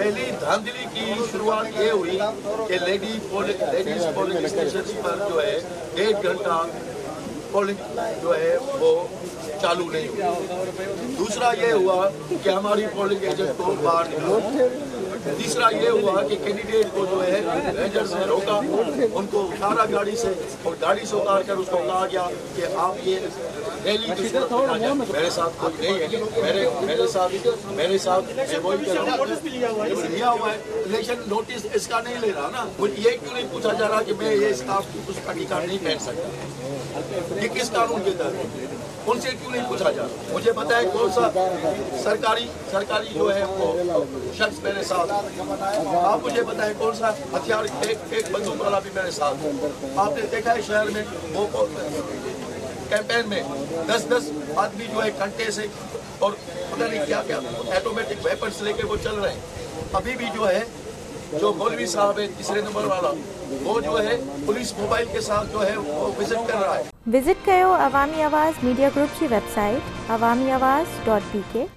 पहली धांधली की शुरुआत ये हुई कि लेडीज पोलिंग स्टेशन पर जो है 1.5 घंटा पोलिंग जो है वो चालू नहीं हुई। दूसरा ये हुआ कि हमारी पोलिंग एजेंट को बाहर निकाला। तीसरा ये हुआ कि कैंडिडेट को जो है रेंजर से रोका, उनको उतारा गाड़ी से और गाड़ी से उतार कर उसको कहा गया कि आप ये रैली की सूरत में आ जाए। मेरे साथ कोई नहीं है, मेरे साथ मैं वही कर रहा हूँ, लिया हुआ है इलेक्शन नोटिस इसका नहीं ले रहा ना। मुझे ये क्यों नहीं पूछा जा रहा कि मैं ये स्टाफ की उसका टिकट नहीं पहन सकता, ये किस कानून के तहत? उनसे क्यों नहीं पूछा जा रहा? मुझे बताए कौन सा सरकारी जो है वो शख्स मेरे साथ, आप मुझे बताएं कौन सा हथियार, एक बंदूक वाला भी मेरे साथ। आपने देखा है शहर में वो कैंपेन में 10-10 आदमी जो है कंटे से और पता नहीं क्या क्या ऑटोमेटिक वेपन्स लेके वो चल रहे हैं। अभी भी जो है जो मौलवी साहब है तीसरे नंबर वाला, वो जो है पुलिस मोबाइल के साथ जो है वो विजिट कर रहा है। विजिट कयो अवामी आवाज़ मीडिया ग्रुप की वेबसाइट awamiawaz.pk।